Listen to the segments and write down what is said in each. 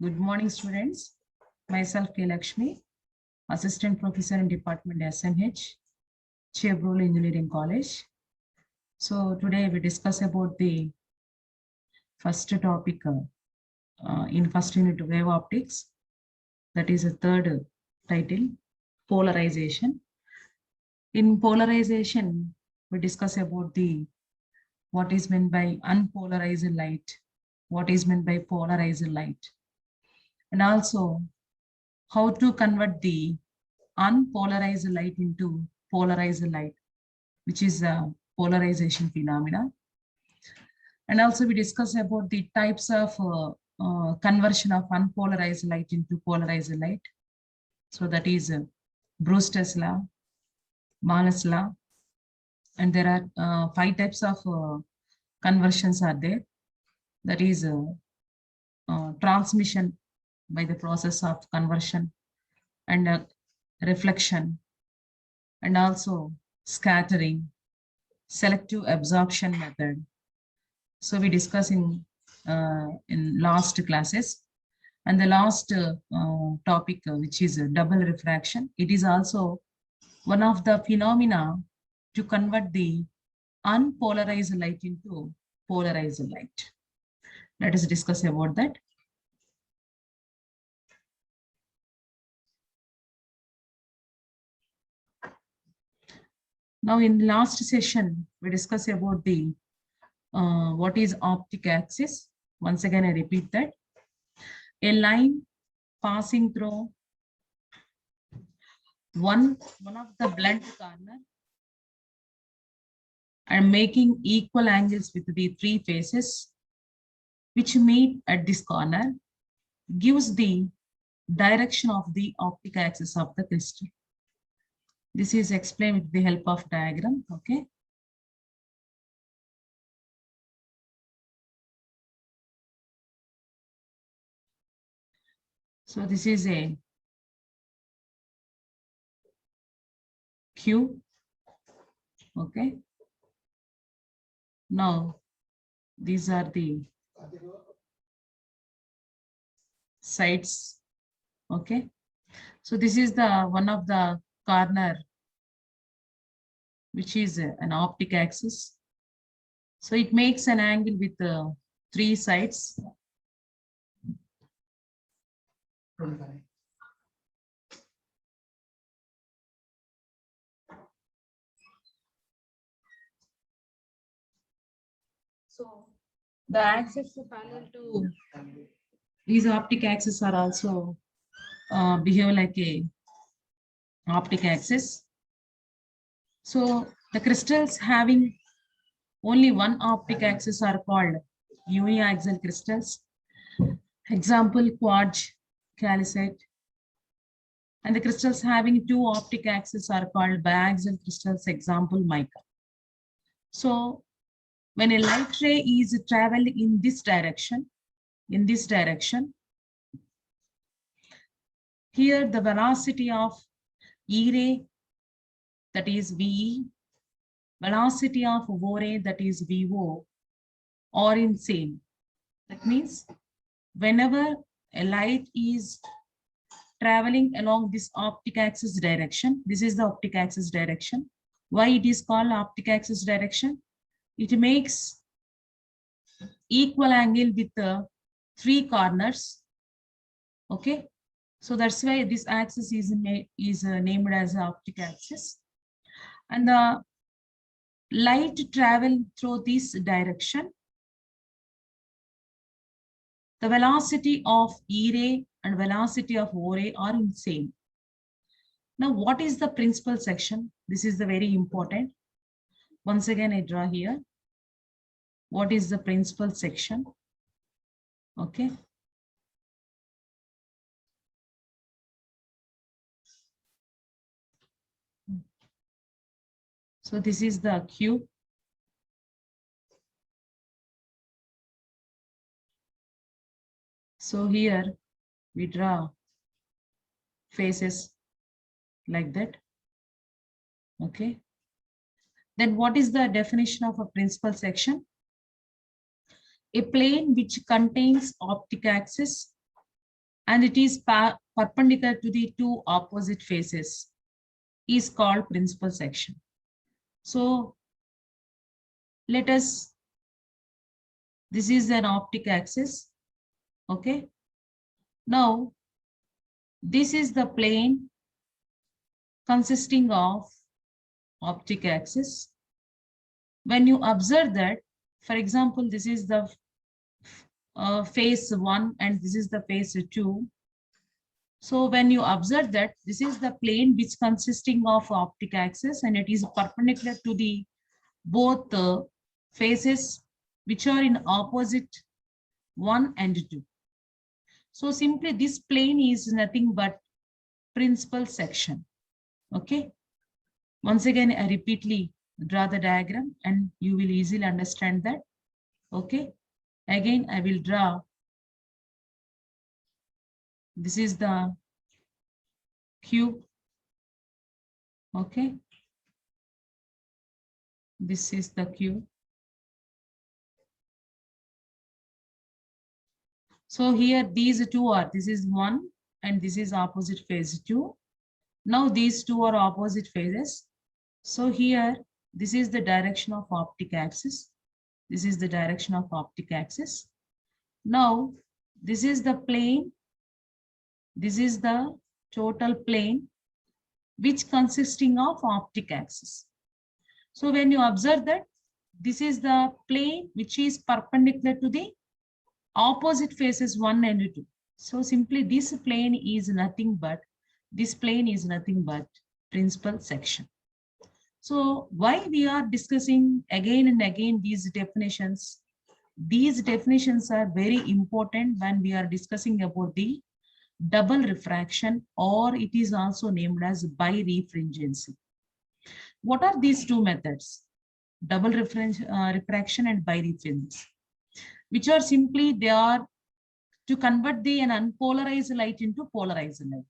Good morning, students. Myself, K. Lakshmi, Assistant Professor in Department SMH, Chevrolet Engineering College. So today we discuss about the first topic in first unit wave optics. That is a third title, polarization. In polarization, we discuss about the what is meant by unpolarized light, what is meant by polarized light, and also how to convert the unpolarized light into polarized light, which is a polarization phenomena. And also we discuss about the types of conversion of unpolarized light into polarized light. So that is Brewster's law, Malus law, and there are 5 types of conversions are there. That is transmission by the process of conversion, and reflection, and also scattering, selective absorption method. So we discuss in last classes, and the last topic, which is double refraction. It is also one of the phenomena to convert the unpolarized light into polarized light. Let us discuss about that. Now, in the last session, we discussed about the what is optic axis. Once again, I repeat that. A line passing through one of the blunt corner and making equal angles with the 3 faces which meet at this corner gives the direction of the optic axis of the crystal. This is explained with the help of diagram. Okay. So this is a Q. Okay. Now, these are the sides. Okay. So this is the one of the corner, which is an optic axis. So it makes an angle with 3 sides. So the axis parallel to these optic axes are also behave like a optic axis. So the crystals having only one optic axis are called uniaxial crystals. Example, quartz, calcite. And the crystals having 2 optic axes are called biaxial crystals. Example, mica. So when a light ray is traveling in this direction, here the velocity of E ray, that is VE, velocity of O ray, that is VO, are in same. That means whenever a light is traveling along this optic axis direction, this is the optic axis direction. Why it is called optic axis direction? It makes equal angle with the 3 corners. Okay, so that's why this axis is named as optic axis. And the light travel through this direction. The velocity of E ray and velocity of O ray are in same. Now, what is the principal section? This is the very important. Once again, I draw here. What is the principal section? Okay. So this is the Q. So here we draw faces like that. Okay. Then what is the definition of a principal section? A plane which contains optic axis and it is perpendicular to the two opposite faces is called principal section. So let us, this is an optic axis. Okay. Now, this is the plane consisting of optic axis. When you observe that, for example, this is the phase 1 and this is the phase 2. So when you observe that, this is the plane which consisting of optic axis and it is perpendicular to the both faces which are in opposite 1 and 2. So simply this plane is nothing but principal section. Okay. Once again, I repeatedly draw the diagram and you will easily understand that. Okay. Again, I will draw. This is the cube. Okay. This is the cube. So here these two are, this is 1 and this is opposite phase 2. Now these two are opposite phases. So here, this is the direction of optic axis. This is the direction of optic axis. Now, this is the plane. This is the total plane, which consisting of optic axis. So when you observe that, this is the plane which is perpendicular to the opposite faces 1 and 2. So simply this plane is nothing but, this plane is nothing but principal section. So why we are discussing again and again these definitions? These definitions are very important when we are discussing about the double refraction, or it is also named as birefringency. What are these two methods? Double refraction and birefringency, which are simply, they are to convert an unpolarized light into polarized light.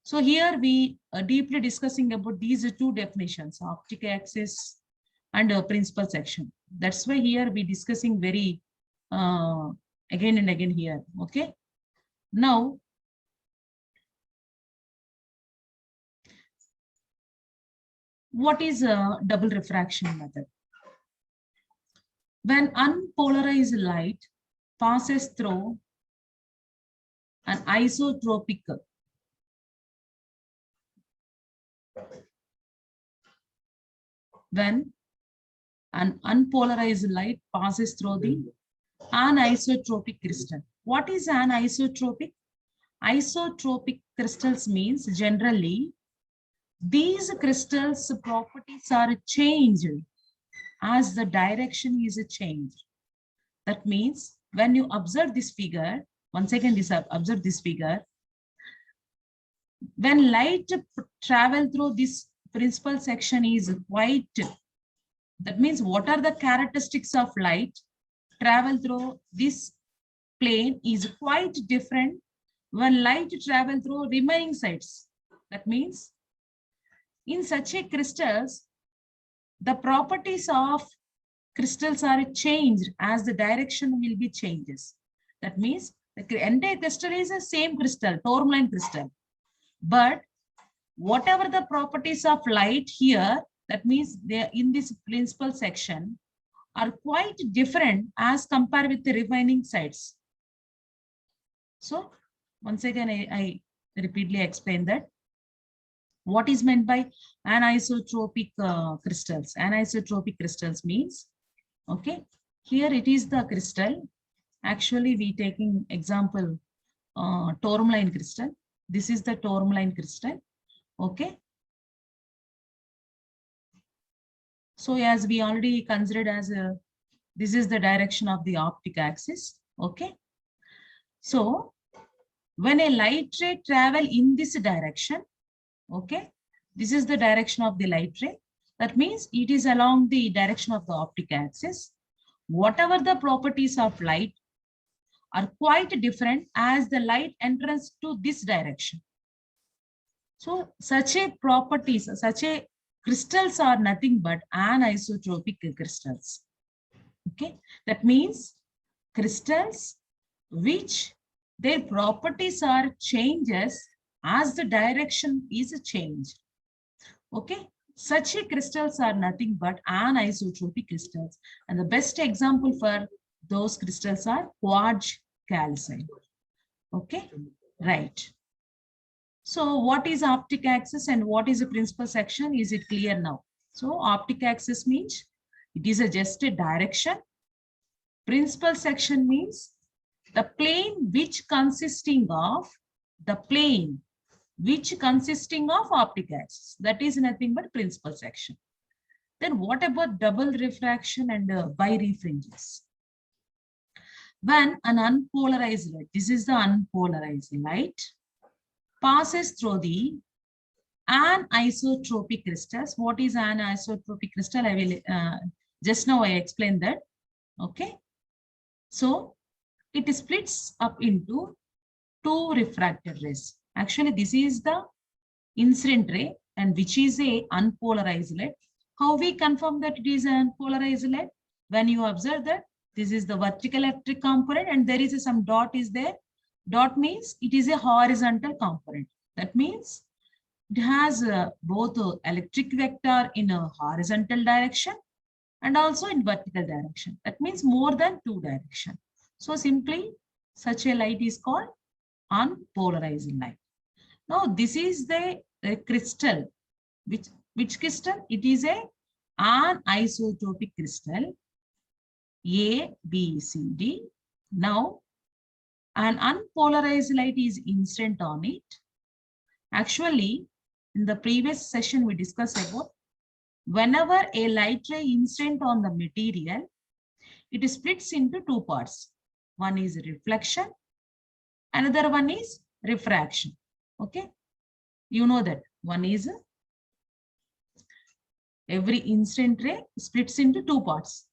So here we are deeply discussing about these two definitions, optic axis and principal section. That's why here we discussing very again and again here. Okay. Now, what is a double refraction method? When unpolarized light passes through an isotropic when an unpolarized light passes through the anisotropic crystal. What is anisotropic? Isotropic crystals means generally these crystals properties are changed as the direction is changed. That means when you observe this figure, once again observe this figure, when light travel through this principal section is quite, that means what are the characteristics of light travel through this plane is quite different when light travel through remaining sides. That means in such a crystals, the properties of crystals are changed as the direction will be changes. That means the entire crystal is the same crystal, tourmaline crystal. But whatever the properties of light here, that means they in this principal section are quite different as compared with the remaining sides. So once again, I repeatedly explain that. What is meant by anisotropic crystals? Anisotropic crystals means, okay, here it is the crystal. Actually, we taking example tourmaline crystal. This is the tourmaline crystal. Okay. So as we already considered as this is the direction of the optic axis. Okay. So when a light ray travel in this direction, okay, this is the direction of the light ray. That means it is along the direction of the optic axis. Whatever the properties of light are quite different as the light enters to this direction. So such a properties, such a crystals are nothing but anisotropic crystals. Okay, that means crystals which their properties are changes as the direction is changed. Okay, such crystals are nothing but anisotropic crystals, and the best example for those crystals are quartz calcite. Okay, right. So what is optic axis and what is a principal section? Is it clear now? So optic axis means it is just a direction. Principal section means the plane which consisting of optic axis. That is nothing but principal section. Then what about double refraction and birefringence? When an unpolarized light, this is the unpolarized light, passes through the anisotropic crystals. What is anisotropic crystal? I will just now I explained that. Okay. So it splits up into two refracted rays. Actually, this is the incident ray and which is a unpolarized light. How we confirm that it is an unpolarized light? When you observe that this is the vertical electric component and there is some dot is there. Dot means it is a horizontal component. That means it has both electric vector in a horizontal direction and also in vertical direction. That means more than two direction. So simply such a light is called unpolarized light. Now this is the crystal. Which crystal? It is an anisotropic crystal A, B, C, D. Now an unpolarized light is incident on it. Actually, in the previous session we discussed about whenever a light ray incident on the material, it splits into two parts. One is reflection, another one is refraction. Okay, you know that one is every incident ray splits into two parts.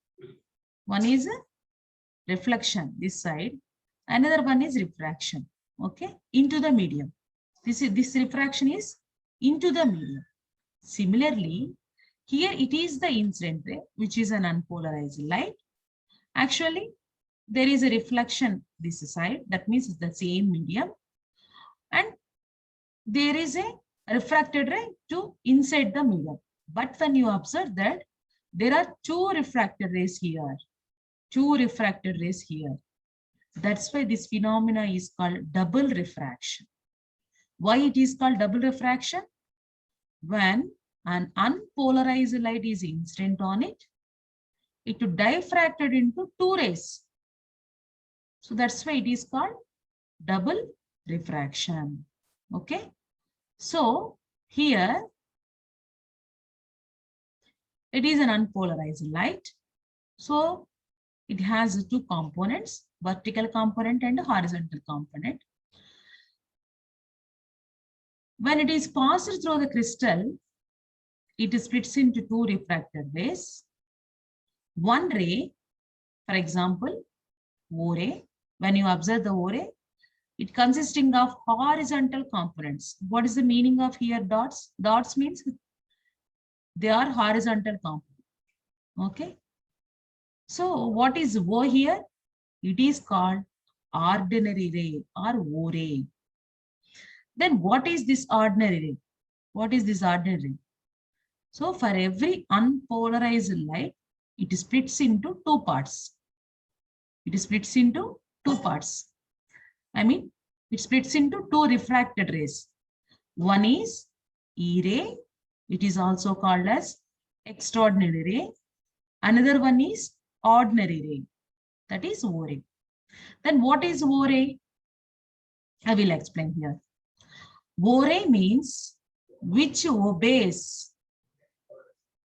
One is reflection this side, another one is refraction. Okay, into the medium. This refraction is into the medium. Similarly, here it is the incident ray, which is an unpolarized light. Actually, there is a reflection this side. That means it's the same medium. And there is a refracted ray to inside the medium. But when you observe that there are two refracted rays here. Two refracted rays here. That's why this phenomena is called double refraction. Why it is called double refraction? When an unpolarized light is incident on it, it diffracted into two rays. So that's why it is called double refraction. Okay. So here it is an unpolarized light. So it has two components, vertical component and horizontal component. When it is passed through the crystal, it splits into two refracted rays. One ray, for example, O ray. When you observe the O ray, it consisting of horizontal components. What is the meaning of here dots? Dots means they are horizontal components. Okay. So what is O here? It is called ordinary ray or O ray. Then what is this ordinary ray? What is this ordinary ray? So for every unpolarized light, it splits into two parts. It splits into two parts. I mean, it splits into two refracted rays. One is E ray. It is also called as extraordinary ray. Another one is ordinary ray. That is O ray. Then what is O ray? I will explain here. O ray means which obeys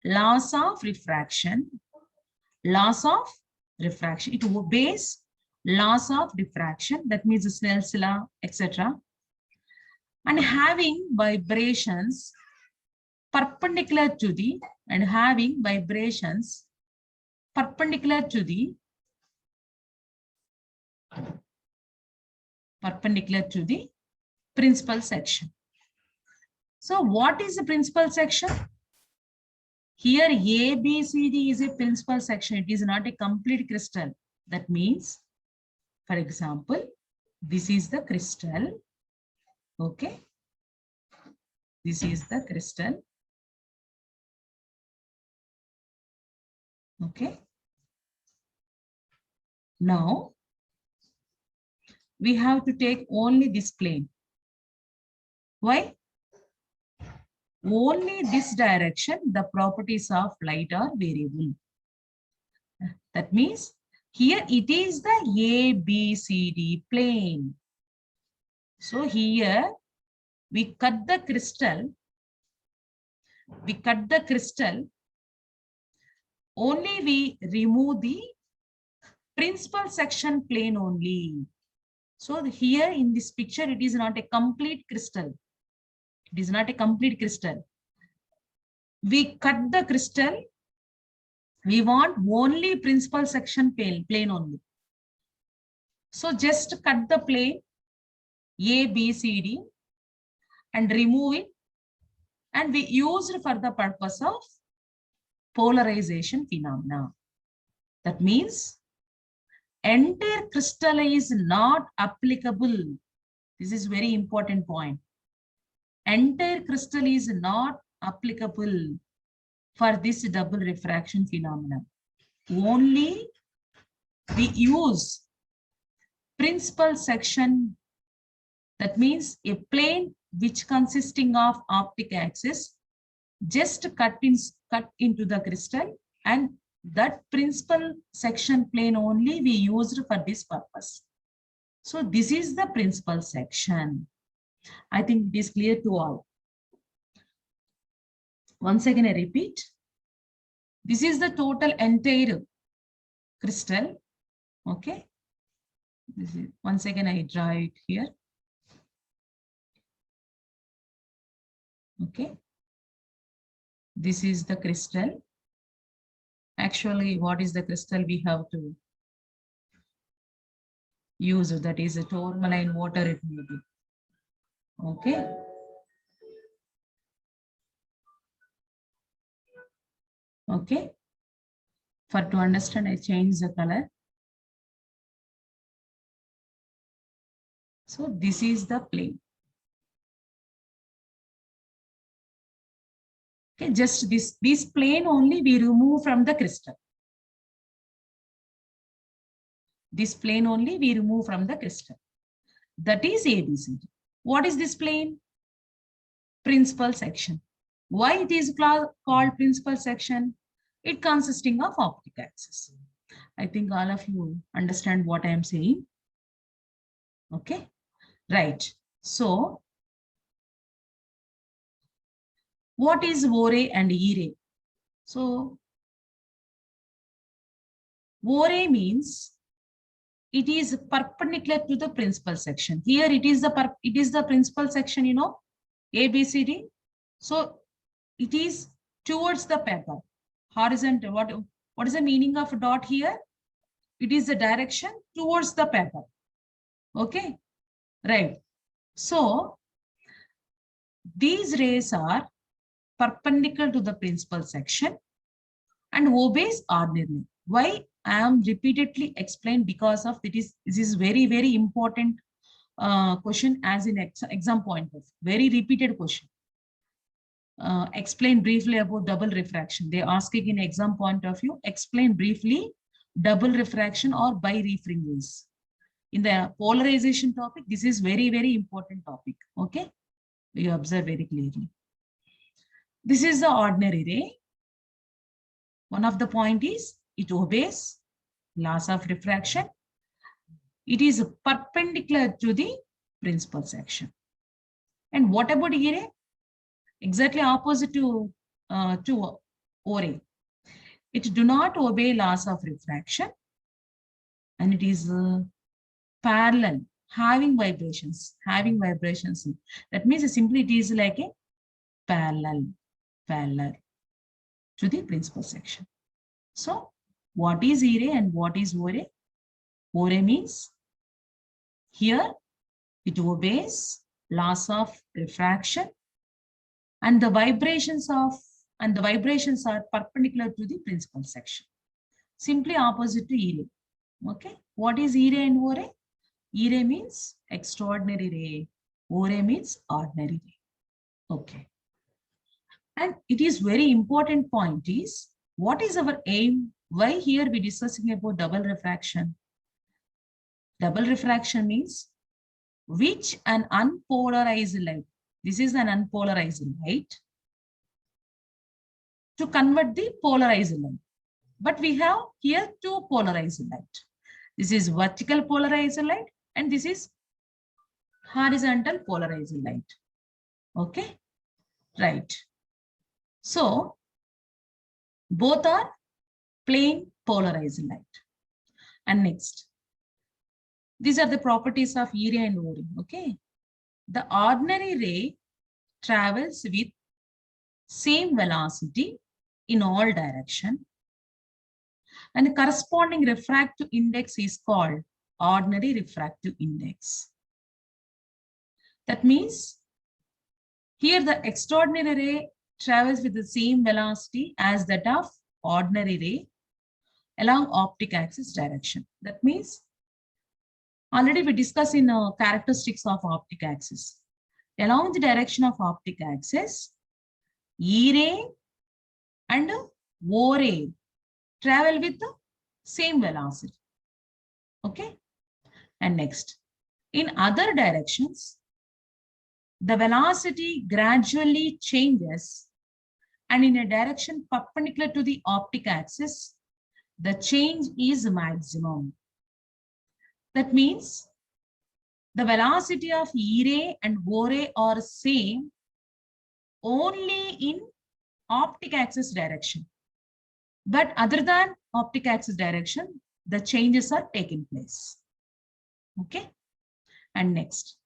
laws of refraction. Laws of refraction. It obeys laws of diffraction. That means Snell's law, etc. And having vibrations perpendicular to the principal section. So what is the principal section? Here A, B, C, D is a principal section. It is not a complete crystal. That means, for example, This is the crystal. Okay. This is the crystal. Okay. Now, we have to take only this plane. Why? Only this direction, the properties of light are variable. That means here it is the ABCD plane. So here we cut the crystal. Only we remove the principal section plane only. So here in this picture, it is not a complete crystal. It is not a complete crystal. We cut the crystal. We want only principal section plane only. So just cut the plane A, B, C, D and remove it. And we used for the purpose of polarization phenomena. That means entire crystal is not applicable. This is very important point. Entire crystal is not applicable for this double refraction phenomenon. Only we use principal section. That means a plane which consisting of optic axis just cut into the crystal, and that principal section plane only we used for this purpose. So this is the principal section. I think it is clear to all. Once again, I repeat. This is the total entire crystal. Okay. This is, once again, I draw it here. Okay. This is the crystal. Actually, what is the crystal we have to use? That is a tourmaline water, it may be. Okay. Okay. For to understand, I change the color. So this is the plane. Okay, just this plane only we remove from the crystal. This plane only we remove from the crystal. That is ABCD. What is this plane? Principal section. Why it is called principal section? It consisting of optic axis. I think all of you understand what I am saying. Okay, right. So, what is O-ray and E-ray? So, O-ray means it is perpendicular to the principal section. Here it is the principal section, you know, ABCD. So it is towards the paper, horizontal. What is the meaning of dot here? It is the direction towards the paper. Okay, right. So these rays are perpendicular to the principal section and obeys ordinary. Why I am repeatedly explained? Because of this is very, very important question as in exam point of very repeated question. Explain briefly about double refraction. They ask it in exam point of view. Explain briefly double refraction or birefring rays. In the polarization topic, this is very, very important topic. Okay, you observe very clearly. This is the ordinary ray. One of the point is it obeys laws of refraction. It is perpendicular to the principal section. And what about E-ray? Exactly opposite to O-ray. It do not obey laws of refraction, and it is parallel, having vibrations. That means simply it is like a parallel to the principal section. So what is E-ray and what is O-ray? O-ray means here it obeys laws of refraction, and the vibrations are perpendicular to the principal section. Simply opposite to E-ray. Okay, what is E-ray and O-ray? E ray means extraordinary ray. O ray means ordinary ray. Okay. And it is very important point is, what is our aim? Why here we discussing about double refraction? Double refraction means which an unpolarized light. This is an unpolarized light to convert the polarized light. But we have here two polarized light. This is vertical polarized light and this is horizontal polarized light. Okay, right. So both are plane polarized light. And next, these are the properties of E ray and O ray. Okay, the ordinary ray travels with same velocity in all direction, and the corresponding refractive index is called ordinary refractive index. That means here the extraordinary ray travels with the same velocity as that of ordinary ray along optic axis direction. That means already we discussed in characteristics of optic axis. Along the direction of optic axis, E ray and O ray travel with the same velocity. Okay. And next, in other directions, the velocity gradually changes, and in a direction perpendicular to the optic axis, the change is maximum. That means the velocity of E ray and O ray are same only in optic axis direction. But other than optic axis direction, the changes are taking place. Okay. And next,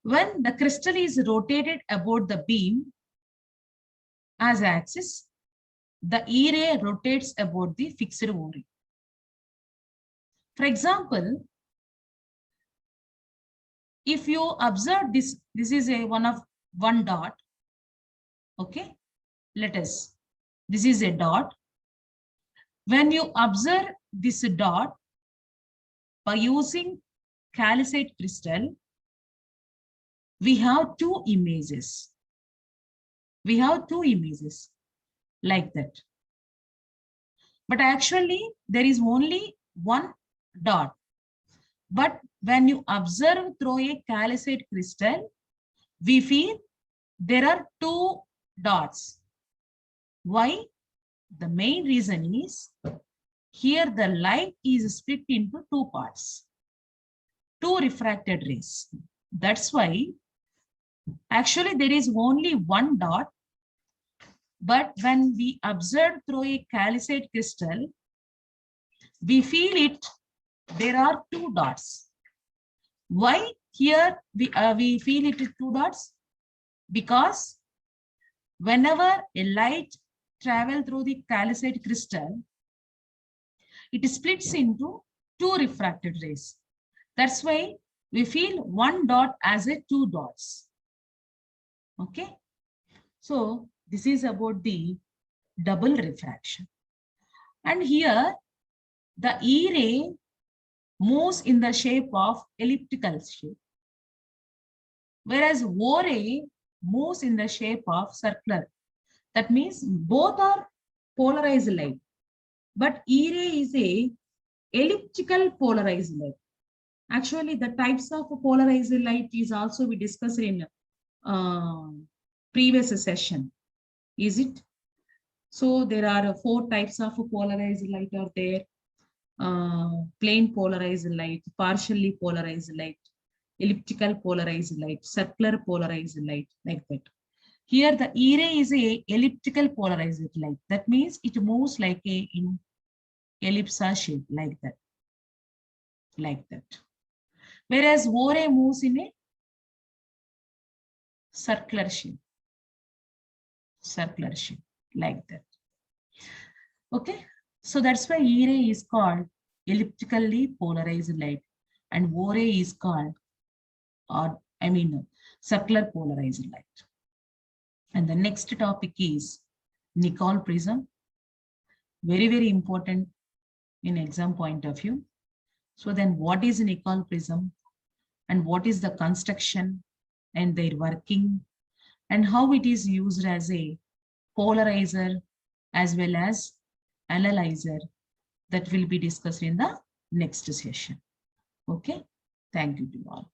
when the crystal is rotated about the beam as axis, the E ray rotates about the fixed O ray. For example, if you observe this is a one dot. Okay, this is a dot. When you observe this dot by using calcite crystal, we have two images. We have two images like that. But actually, there is only one dot. But when you observe through a calcite crystal, we feel there are two dots. Why? The main reason is here the light is split into two parts, two refracted rays. That's why actually there is only one dot, but when we observe through a calcite crystal, we feel it there are two dots. Why here we feel it two dots? Because whenever a light travels through the calcite crystal, it splits into two refracted rays. That's why we feel one dot as a two dots. Okay. So this is about the double refraction. And here the E ray moves in the shape of elliptical shape, whereas O ray moves in the shape of circular. That means both are polarized light, but E ray is a elliptical polarized light. Actually, the types of polarized light is also we discussed in previous session. Is it? So there are 4 types of polarized light are there. Plane polarized light, partially polarized light, elliptical polarized light, circular polarized light, like that. Here the E ray is a elliptical polarized light. That means it moves like a in ellipse shape, like that. Like that. Whereas O ray moves in a circular shape. Circular shape, like that. Okay. So that's why E ray is called elliptically polarized light and O ray is called, circular polarized light. And the next topic is Nicol prism. Very, very important in exam point of view. So then what is an Ecol prism and what is the construction and their working and how it is used as a polarizer as well as analyzer, that will be discussed in the next session. Okay, thank you to all.